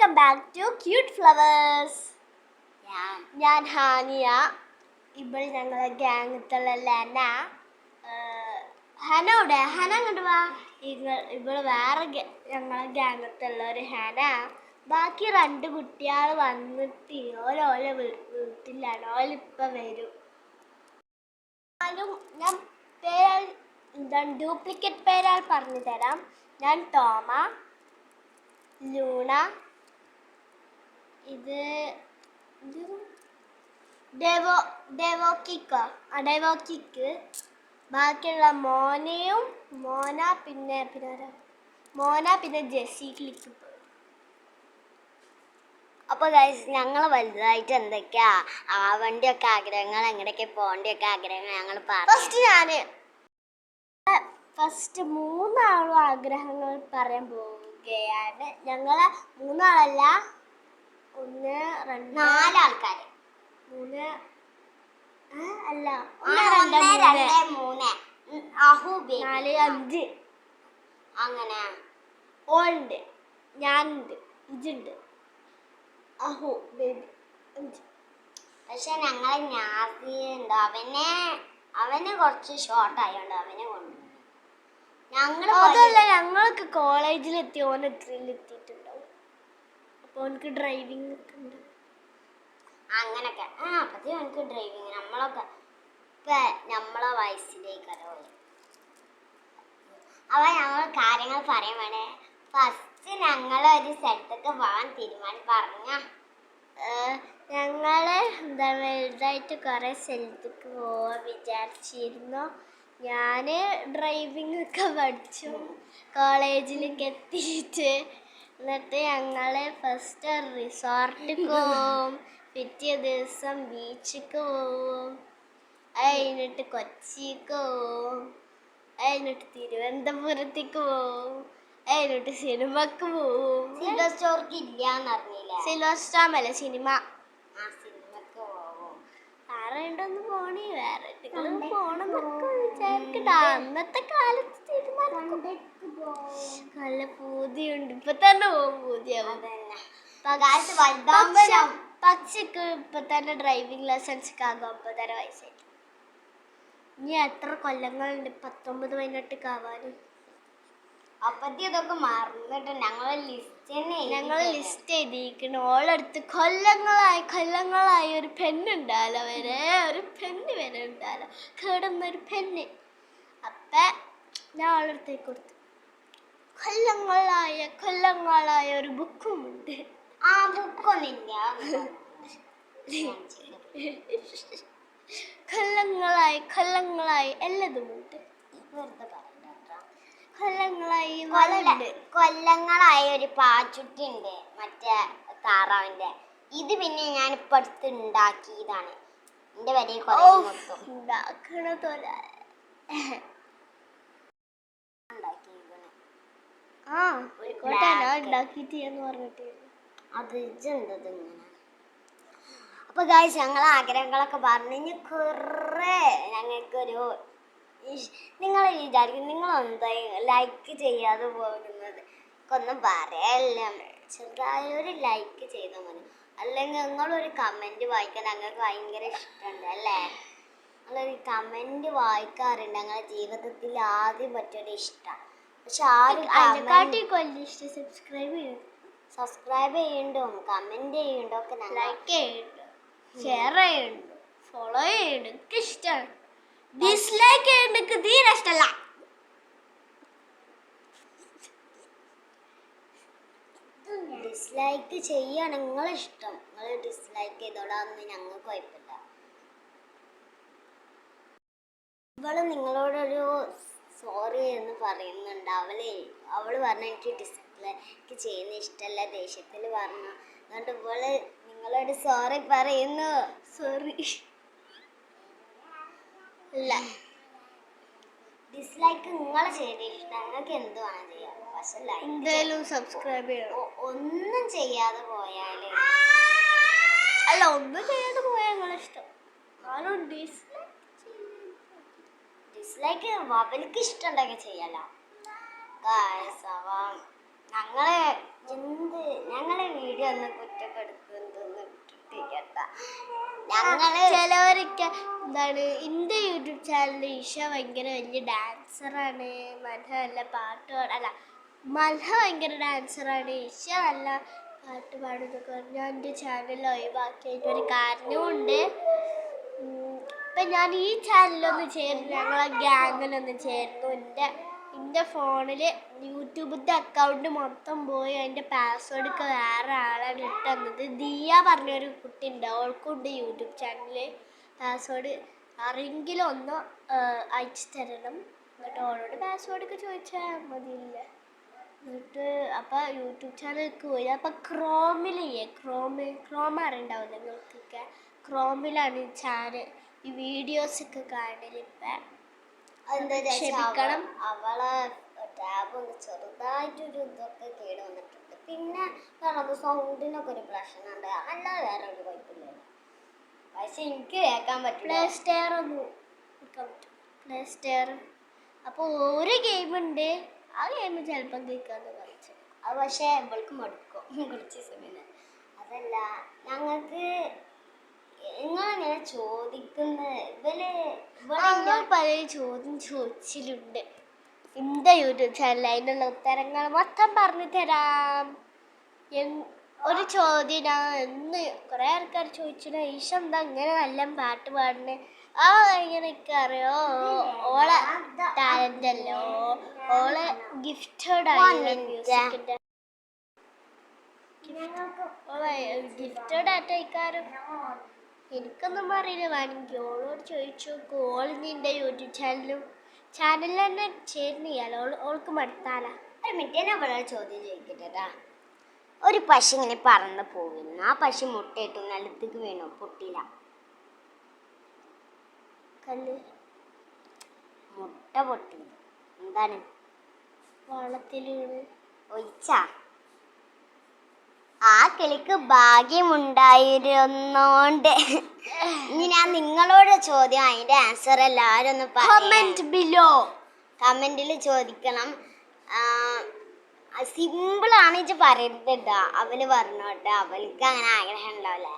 Welcome back to cute flowers. ഞാൻ ഹാനിയ. ഇവിടെ ഞങ്ങളെ ഗ്യാങ്ങത്തുള്ള ലെന. ഹന ഇവിടെ. ഹന അങ്ങോട്ട് വാ. ഇവിടെ വേറെ ഞങ്ങളെ ഗ്യാങ്ങത്തുള്ള ഒരു ഹന. ബാക്കി 2 കുട്ടികൾ വന്നിട്ട് ഓരോ വീട്ടിലാണ്. ഓലിപ്പം വരും. ഞാൻ പേര് എന്താണ് ഡ്യൂപ്ലിക്കേറ്റ് പേരാൾ പറഞ്ഞു തരാം. ഞാൻ ടോമ, ലൂണ, ഇത് ഡെവോക്കിക്ക്, ബാക്കിയുള്ള പിന്നെ ജെസ്സി ക്ലിക്ക്. അപ്പോൾ ഗൈസ്, ഞങ്ങൾ വലുതായിട്ട് എന്തൊക്കെയാ ആവണ്ടിയൊക്കെ ആഗ്രഹങ്ങൾ, എങ്ങനെയൊക്കെ പോകേണ്ടിയൊക്കെ ആഗ്രഹങ്ങൾ ഞങ്ങൾ പറഞ്ഞു. ഫസ്റ്റ് 3 ആളും ആഗ്രഹങ്ങൾ പറയാൻ പോവുകയാണ്. ഞങ്ങൾ 3 ആളല്ല, 1 2 4 ആൾക്കാർ. 3 അല്ല 1 2 3 അഹു 4 5 അങ്ങനെ. ഓളുണ്ട്, ഞാനുണ്ട്, ഇജുണ്ട്, അഹു ബേബി 5. പക്ഷെ ഞങ്ങളെ ഞാസിയുണ്ട്. അവന് കുറച്ച് ഷോർട്ട് ആയതുകൊണ്ട് അവനെ കൊണ്ടുപോയി. അതല്ല, ഞങ്ങൾക്ക് കോളേജിലെത്തി. ഓൻ എത്തിയിട്ടുണ്ടാവും. അപ്പോൾ ഓനക്ക് ഡ്രൈവിംഗ് ഒക്കെ ഉണ്ട്. അങ്ങനൊക്കെ അപ്പത്തേ എനിക്ക് ഡ്രൈവിങ് നമ്മളൊക്കെ നമ്മളെ വയസ്സിലേക്ക് അറിയാം. അപ്പോൾ ഞങ്ങൾ കാര്യങ്ങൾ പറയാൻ വേണേ. ഫസ്റ്റ് ഞങ്ങളൊരു സ്ഥലത്തൊക്കെ പോകാൻ പറഞ്ഞ ഞങ്ങൾ വലുതായിട്ട് കുറേ സ്ഥലത്തേക്ക് പോകാൻ വിചാരിച്ചിരുന്നു. ഞാൻ ഡ്രൈവിംഗ് ഒക്കെ പഠിച്ചു കോളേജിലേക്ക് എത്തിയിട്ട്. എന്നിട്ട് ഞങ്ങൾ ഫസ്റ്റ് റിസോർട്ടിൽ പോവും, പിറ്റേ ദിവസം ബീച്ചിക്ക് പോവും, കഴിഞ്ഞിട്ട് കൊച്ചിക്ക് പോവും, കഴിഞ്ഞിട്ട് തിരുവനന്തപുരത്തേക്ക് പോവും, കഴിഞ്ഞിട്ട് സിനിമക്ക് പോവും. സിൽവർ സ്റ്റോർക്ക് ഇല്ലാന്ന് അറിഞ്ഞില്ല. സിൽവർ സ്റ്റാമല്ല, സിനിമ. സിനിമക്ക് പോവും. വേറെ ഉണ്ടോന്ന് പോണേ, വേറെ പോണെന്നൊക്കെ വിചാരിക്കണ്ട. അന്നത്തെ കാലത്ത് നല്ല പൂതിയുണ്ട്. ഇപ്പൊ തന്നെ പോകും പൂതിയാവും. പക്ഷിക്ക് ഇപ്പൊ തന്നെ ഡ്രൈവിംഗ് ലൈസൻസ് ഒക്കെ ആകും 9.5 വയസ്സായി. ഇനി എത്ര കൊല്ലങ്ങളുണ്ട് 19 18 ആവാനും. അപ്പത്തി അതൊക്കെ മറന്നിട്ട് ഞങ്ങൾ ലിസ്റ്റ് എഴുതിയിരിക്കണം. ഓളടുത്ത് കൊല്ലങ്ങളായി ഒരു പെണ്ണുണ്ടാലോ, ഒരു പെണ്ണ് വരെ ഉണ്ടാലോ, കേടുന്നൊരു പെണ്ണ്. അപ്പൊ ഞാൻ ഓളടുത്തേക്ക് കൊടുത്തു. കൊല്ലങ്ങളായ ഒരു ബുക്കുമുണ്ട്. ആ ബുക്കൊന്നില്ല. കൊല്ലങ്ങളായി എല്ലാതുമുണ്ട്. കൊല്ലങ്ങളായ ഒരു പാച്ചുട്ടി ഉണ്ട്, മറ്റേ താറാവിന്റെ. ഇത് പിന്നെ ഞാൻ ഇപ്പൊ അടുത്ത് ഉണ്ടാക്കിയതാണ്. എന്റെ വലിയ അത് ഇങ്ങനെ. അപ്പൊ ഗായ്സ്, ഞങ്ങളെ ആഗ്രഹങ്ങളൊക്കെ പറഞ്ഞു. കുറേ ഞങ്ങൾക്കൊരു നിങ്ങൾ വിചാരിക്കും നിങ്ങൾ എന്തായി ലൈക്ക് ചെയ്യാതെ പോകുന്നത് ഒന്നും പറയല്ല. ചെറുതായൊരു ലൈക്ക് ചെയ്താൽ മതി. അല്ലെങ്കിൽ നിങ്ങളൊരു കമൻറ്റ് വായിക്കാൻ ഞങ്ങൾക്ക് ഭയങ്കര ഇഷ്ടമുണ്ട് അല്ലേ? നിങ്ങളൊരു കമൻറ്റ് വായിക്കാറുണ്ട്. ഞങ്ങളുടെ ജീവിതത്തിൽ ആദ്യം പറ്റിയൊരു ഇഷ്ടം. പക്ഷെ സബ്സ്ക്രൈബ് ചെയ്യുന്നുണ്ടും കമൻറ്റ് ചെയ്യുന്നുണ്ടും ഒക്കെ ലൈക്ക് ചെയ്യുന്നുണ്ട്, ഷെയർ ചെയ്യുന്നുണ്ട്, ഫോളോ ചെയ്യുന്നുണ്ട്. എനിക്ക് ഇഷ്ടമാണ്. ഡിസ്ലൈക്ക് ചെയ്യുന്നത് തീരെ ഇഷ്ടമല്ല. ഡിസ്ലൈക്ക് ചെയ്യാണ് നിങ്ങളിഷ്ടം. നിങ്ങൾ ഡിസ്ലൈക്ക് ചെയ്തോളാന്ന് ഞങ്ങൾക്ക് കുഴപ്പമില്ല. ഇവള് നിങ്ങളോടൊരു സോറി എന്ന് പറയുന്നുണ്ട്. അവള് പറഞ്ഞ എനിക്ക് ഡിസ്ലൈക്ക് ചെയ്യുന്ന ഇഷ്ടമല്ല, ദേഷ്യത്തിൽ പറഞ്ഞു. അതുകൊണ്ട് ഇവള് നിങ്ങളോട് സോറി പറയുന്നു. സോറി അല്ല, ഡിസ്ലൈക്ക് നിങ്ങൾ ചെയ്ത ഇഷ്ടം. നിങ്ങൾക്ക് എന്ത് വേണം ചെയ്യാം. പക്ഷെ എന്തായാലും സബ്സ്ക്രൈബ് ചെയ്യണം. ഒന്നും ചെയ്യാതെ പോയാല് അല്ല, ഒന്നും ചെയ്യാതെ പോയാൽ നിങ്ങളിഷ്ടം. ഡിസ്ലൈക്ക് അവർക്ക് ഇഷ്ടമുണ്ടെങ്കിൽ ചെയ്യല. ഞങ്ങളെ വീഡിയോ ഒന്ന് കുറ്റപ്പെടുത്തുന്നൊന്നും ഇട്ടിട്ടില്ല. ഞങ്ങള് ചിലവരൊക്കെ എന്താണ് എൻ്റെ യൂട്യൂബ് ചാനലിൽ ഇഷ ഭയങ്കര വലിയ ഡാൻസറാണ്, മൽഹ നല്ല പാട്ട് അല്ല മൽഹ ഭയങ്കര ഡാൻസറാണ്, ഇഷ നല്ല പാട്ട് പാടുന്നൊക്കെ പറഞ്ഞ് ഞാൻ എൻ്റെ ചാനൽ ഒഴിവാക്കിയതിൻ്റെ ഒരു കാരണവുമുണ്ട്. ഇപ്പം ഞാൻ ഈ ചാനലൊന്ന് ചേർന്നു, ഞങ്ങളെ ഗ്യാങ്ങിലൊന്ന് ചേർന്നു. എൻ്റെ ഫോണിൽ യൂട്യൂബിൻ്റെ അക്കൗണ്ട് മൊത്തം പോയി അതിൻ്റെ പാസ്വേഡൊക്കെ വേറെ ആളാണ് ഇട്ട് തന്നത്. ദിയ പറഞ്ഞൊരു കുട്ടി ഉണ്ട്, അവൾക്കുണ്ട് യൂട്യൂബ് ചാനലിൽ. പാസ്വേഡ് ആരെങ്കിലും ഒന്ന് അയച്ചു തരണം, എന്നിട്ട് അവളോട് പാസ്വേഡൊക്കെ ചോദിച്ചാൽ മതിയില്ല. എന്നിട്ട് അപ്പം യൂട്യൂബ് ചാനലിലേക്ക് പോയി. അപ്പം ക്രോം അറിയണ്ടാവില്ല നിങ്ങൾക്കൊക്കെ, ക്രോമിലാണ് ഈ ചാനൽ ഈ വീഡിയോസൊക്കെ കാണലിപ്പം. ക്ഷമിക്കണം, അവളെ ടാബ് ഒന്ന് ചെറുതായിട്ടൊരു ഇതൊക്കെ കേട് വന്നിട്ടുണ്ട്. പിന്നെ നമുക്ക് സൗണ്ടിനൊക്കെ ഒരു പ്രശ്നമുണ്ട്, അല്ലാതെ വേറെ ഒരു കുഴപ്പമില്ല. പക്ഷെ എനിക്ക് കേൾക്കാൻ പറ്റില്ല. പ്ലേ സ്റ്റോർ അപ്പോൾ ഒരു ഗെയിമുണ്ട്, ആ ഗെയിം ചിലപ്പം കേൾക്കാന്ന് കളിച്ചു. അത് പക്ഷേ ഇവൾക്ക് മടുക്കും കുറച്ച് സമയം. അതല്ല, ഞങ്ങൾക്ക് നിങ്ങളെങ്ങനെ ചോദിക്കുന്നത്? പല ചോദ്യം ചോദിച്ചിട്ടുണ്ട് എൻ്റെ യൂട്യൂബ് ചാനൽ. അതിനുള്ള ഉത്തരങ്ങൾ മൊത്തം പറഞ്ഞു തരാം. ഒരു ചോദ്യം ഞാൻ എന്ന് കുറേ ആൾക്കാർ ചോദിച്ചിട്ട്, ഈശ എന്താ ഇങ്ങനെ നല്ല പാട്ട് പാടുന്നത്, ആ ഇങ്ങനെയൊക്കെ അറിയോ, ഓളെ ടാലൻ്റ് അല്ലോ, ഓളെ ഗിഫ്റ്റഡ് ആയില്ല മ്യൂസിക്കിൻ്റെ, ഗിഫ്റ്റഡ് ആയിട്ടായിക്കാരും എനിക്കൊന്നും അറിയില്ല. വേണമെങ്കിൽ ഓളോട് ചോദിച്ചു നോക്കും. ഓൾ നിൻ്റെ യൂട്യൂബ് ചാനലിൽ തന്നെ ചേർന്നിയാലോ, ഓൾക്ക് മടുത്താല. ഒരു മിനിറ്റ്, ഞാൻ വളരെ ചോദ്യം ചോദിക്കട്ടെടാ. ഒരു പശു ഇങ്ങനെ പറന്ന് പോകുന്നു, ആ പശു മുട്ടയിട്ടു നിലത്തേക്ക് വീണു, പൊട്ടിയില്ല, കല്ല് മുട്ട പൊട്ടി, എന്താണ്? വള്ളത്തിൽ വീണ് ഒഴിച്ചാ? ആ കിളിക്ക് ഭാഗ്യമുണ്ടായിരുന്നോണ്ട്. ഇനി ഞാൻ നിങ്ങളോട് ചോദ്യം, അതിന്റെ ആൻസർ എല്ലാവരും ഒന്ന് കമന്റിൽ ചോദിക്കണം. സിമ്പിളാണ് ഇച്ച് പറയരുതട്ടാ, അവല് പറഞ്ഞോട്ടെ, അവൾക്ക് അങ്ങനെ ആഗ്രഹം ഉണ്ടാവില്ല.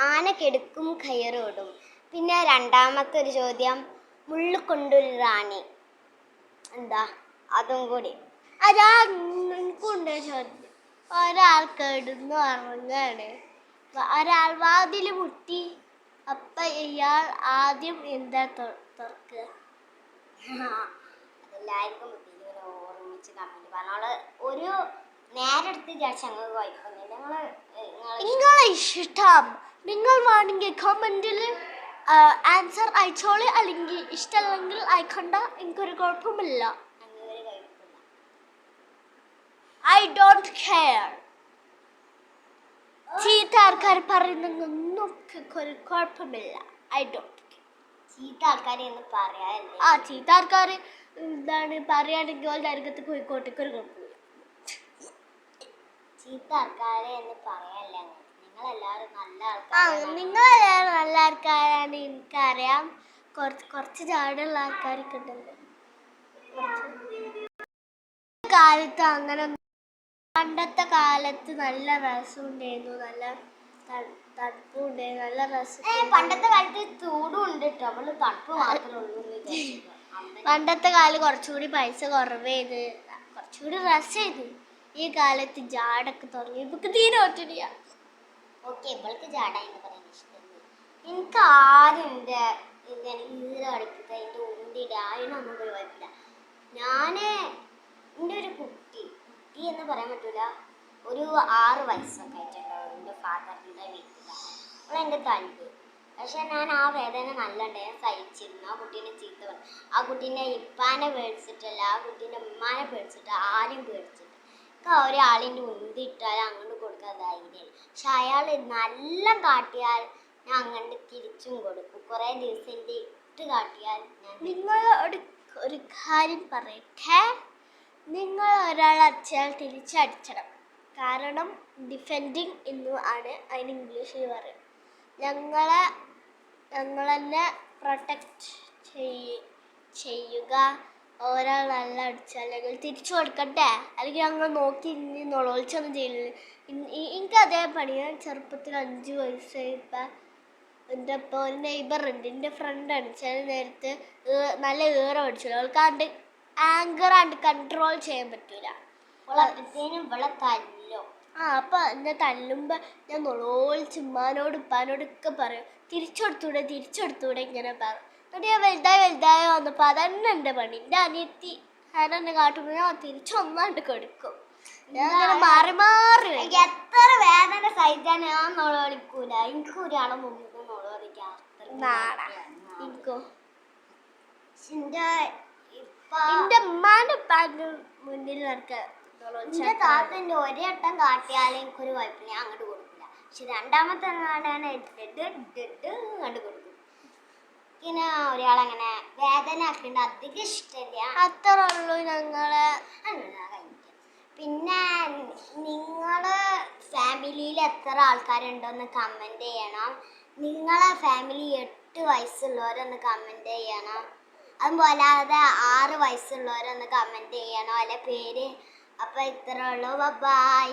ആന കെടുക്കും കയറോടും. പിന്നെ രണ്ടാമത്തെ ഒരു ചോദ്യം, മുള്ളു കൊണ്ടൊരു റാണി, എന്താ അതും കൂടി. അതാ എനിക്കുണ്ട് ചോദ്യം. ഒരാൾ കിടന്ന് ഉറങ്ങാണ്, ഒരാൾ വാതിൽ മുട്ടി, അപ്പം ഇയാൾ ആദ്യം എന്താ തുറക്കുക? അതെല്ലാവർക്കും ഇങ്ങനെ ഓർമ്മിച്ച് കമന്റ് പറഞ്ഞോള്. ഒരു നേരെടുത്ത് വിചാരിച്ച ഞങ്ങൾക്ക് കുഴപ്പമൊന്നുമില്ല. നിങ്ങളെ ഇഷ്ടം, നിങ്ങൾ വേണമെങ്കിൽ കമന്റിൽ ആൻസർ അയച്ചോളി, അല്ലെങ്കിൽ ഇഷ്ടമല്ലെങ്കിൽ അയക്കണ്ട, എനിക്കൊരു കുഴപ്പമില്ല. I don't care. ചീത്ത ആൾക്കാർ പറയുന്നൊന്നും ഒരു കുഴപ്പമില്ല. I don't care. ചീത്ത ആൾക്കാരെ ഒന്ന് പറയാല്ലേ? ആ ചീത്ത ആൾക്കാർ എന്താണ് പറയുകയാണെങ്കിൽ ഓരുടെ അരികത്ത് കോഴിക്കോട്ടേക്ക് ഒരു കുഴപ്പമില്ല. ചീത്ത ആൾക്കാരെ എന്ന് പറയാല്ലേ? നിങ്ങളെല്ലാവരും നല്ല ആൾക്കാരാണ്, എനിക്കറിയാം. കുറച്ച് ചാടുള്ള ആൾക്കാരൊക്കെ ഉണ്ടല്ലോ കാലത്ത്. അങ്ങനെ പണ്ടത്തെ കാലത്ത് നല്ല രസമുണ്ടായിരുന്നു, നല്ല തണുപ്പുണ്ടായിരുന്നു, നല്ല രസം. പണ്ടത്തെ കാലത്ത് ചൂടും ഉണ്ട് കേട്ടോ, അവള് തണുപ്പ് മാത്രമേ ഉള്ളൂ. പണ്ടത്തെ കാലം കുറച്ചുകൂടി പൈസ കുറവേത്, കുറച്ചുകൂടി രസമായിരുന്നു. ഈ കാലത്ത് ജാടൊക്കെ തുടങ്ങി, ഇവക്ക് തീരെ ഒറ്റടിയ. ഓക്കെ, ഇവൾക്ക് ജാടാന്ന് പറയാൻ ഇഷ്ടമല്ല. എനിക്ക് ആരും എൻ്റെ ഈരടിക്കുക, എൻ്റെ ഉണ്ടിടുക, അതിനൊന്നും ഒരു കുഴപ്പമില്ല. എൻ്റെ ഒരു കുട്ടി എന്ന് പറയാൻ പറ്റൂല, ഒരു 6 വയസ്സൊക്കെ ആയിട്ടുണ്ടാവും. എൻ്റെ ഫാദറിൻ്റെ വീട്ടിലാണ് അവളെൻ്റെ തണ്ട്. പക്ഷെ ഞാൻ ആ വേദന നല്ലുണ്ട്, ഞാൻ സഹിച്ചിരുന്നു. ആ കുട്ടീനെ ചീത്ത പറഞ്ഞു, ആ കുട്ടീനെ ഇപ്പാനെ പേടിച്ചിട്ടല്ല, ആ കുട്ടീൻ്റെ ഉമ്മാനെ പേടിച്ചിട്ട്, ആരും പേടിച്ചിട്ട്. ഒരാളിൻ്റെ ഉന്തിയിട്ടാൽ അങ്ങോട്ട് കൊടുക്കാൻ ധൈര്യമില്ല. പക്ഷെ അയാൾ നല്ല കാട്ടിയാൽ ഞാൻ അങ്ങോട്ട് തിരിച്ചും കൊടുക്കും. കുറേ ദിവസം എൻ്റെ ഇട്ട് കാട്ടിയാൽ ഞാൻ. നിങ്ങളോട് ഒരു കാര്യം പറയട്ടെ, നിങ്ങൾ ഒരാൾ അടിച്ചാൽ തിരിച്ചടിച്ചണം. കാരണം ഡിഫെൻഡിങ് എന്ന് ആണ് അതിന് ഇംഗ്ലീഷിൽ പറയും. ഞങ്ങളെന്നെ പ്രൊട്ടക്റ്റ് ചെയ്യുക, ഒരാൾ നല്ല അടിച്ചാലെങ്കിൽ തിരിച്ചു കൊടുക്കട്ടെ, അല്ലെങ്കിൽ ഞങ്ങൾ നോക്കി ഇനി നൊളോളിച്ചൊന്നും ചെയ്യില്ല. എനിക്ക് അതേ പണി. ഞാൻ ചെറുപ്പത്തിൽ 5 വയസ്സായപ്പോൾ എൻ്റെ ഇപ്പോൾ ഒരു നെയ്ബർ ഉണ്ട്, എൻ്റെ ഫ്രണ്ടാണ്. ചില നേരത്ത് നല്ല ഏറെ പഠിച്ചില്ല. അവൾക്ക് ആങ്കറാണ്ട് കൺട്രോൾ ചെയ്യാൻ പറ്റൂല. ഇവിടെ തല്ലോ. അപ്പം എന്നെ തല്ലുമ്പോൾ ഞാൻ നൊളോളിച്ച് ഉമ്മാനോട് ഉപ്പാനോടൊക്കെ പറയും, തിരിച്ചെടുത്തൂടെ ഇങ്ങനെ പറയും. എന്നിട്ട് ഞാൻ വലുതായി വന്നപ്പോൾ അതന്നെ എൻ്റെ പണി. എൻ്റെ അനിയത്തി എന്നെ കാട്ടുമ്പോൾ ഞാൻ തിരിച്ചൊന്നാണ്ട് കൊടുക്കും. ഞാൻ അങ്ങനെ മാറി എത്ര വേദന സഹിച്ചാൽ ഞാൻ നൊളോളിക്കൂല. എനിക്ക് ഒരാളെ മുമ്പ് നൊളോളിക്കാം. എനിക്കോ എന്റെ ഉമ്മാന്റെ ഉപ്പാന്റെ മുന്നിൽ നടക്കാൻ എന്റെ താത്തന്റെ ഒരേട്ടം കാട്ടിയാലും എനിക്കൊരു കുഴപ്പമില്ല, ഞാൻ അങ്ങോട്ട് കൊടുക്കില്ല. പക്ഷെ രണ്ടാമത്തെ കണ്ടു കൊടുക്കും. പിന്നെ ഒരാളങ്ങനെ വേദന ആക്കേണ്ട അധികം ഇഷ്ടമില്ല. അത്ര ഉള്ളൂ ഞങ്ങളെ. പിന്നെ നിങ്ങളെ ഫാമിലിയിൽ എത്ര ആൾക്കാരുണ്ടോന്ന് കമന്റ് ചെയ്യണം. നിങ്ങളെ ഫാമിലി 8 വയസ്സുള്ളവരൊന്ന് കമന്റ് ചെയ്യണം. അതുപോലാതെ 6 വയസ്സുള്ളവരൊന്ന് കമന്റ് ചെയ്യണം അല്ലെ പേര്. അപ്പൊ ഇത്ര ഉള്ളൂ. ബൈ.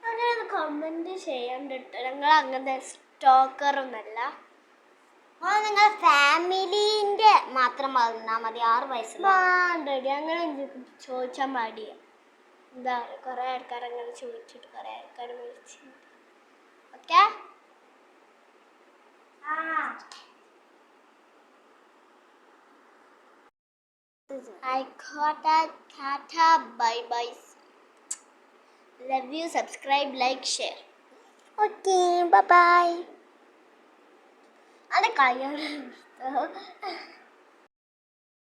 അങ്ങനെ കമന്റ് ചെയ്യാണ്ടിട്ട്. ഞങ്ങൾ അങ്ങനത്തെ സ്റ്റോക്കറൊന്നല്ല. നിങ്ങളെ ഫാമിലിന്റെ മാത്രം വന്നാ മതി. 6 വയസ്സുള്ള അങ്ങനെ ചോദിച്ചാൽ മടിയാ. എന്താ കുറെ ആൾക്കാർ അങ്ങനെ ചോദിച്ചിട്ട് കുറെ ആൾക്കാർ വിളിച്ചിട്ടുണ്ട്. ഓക്കെ, ആയിക്കോട്ടെ. Tata, bye bye. Love you. Subscribe, like, share. Okay, bye. അത് കഴിയണം.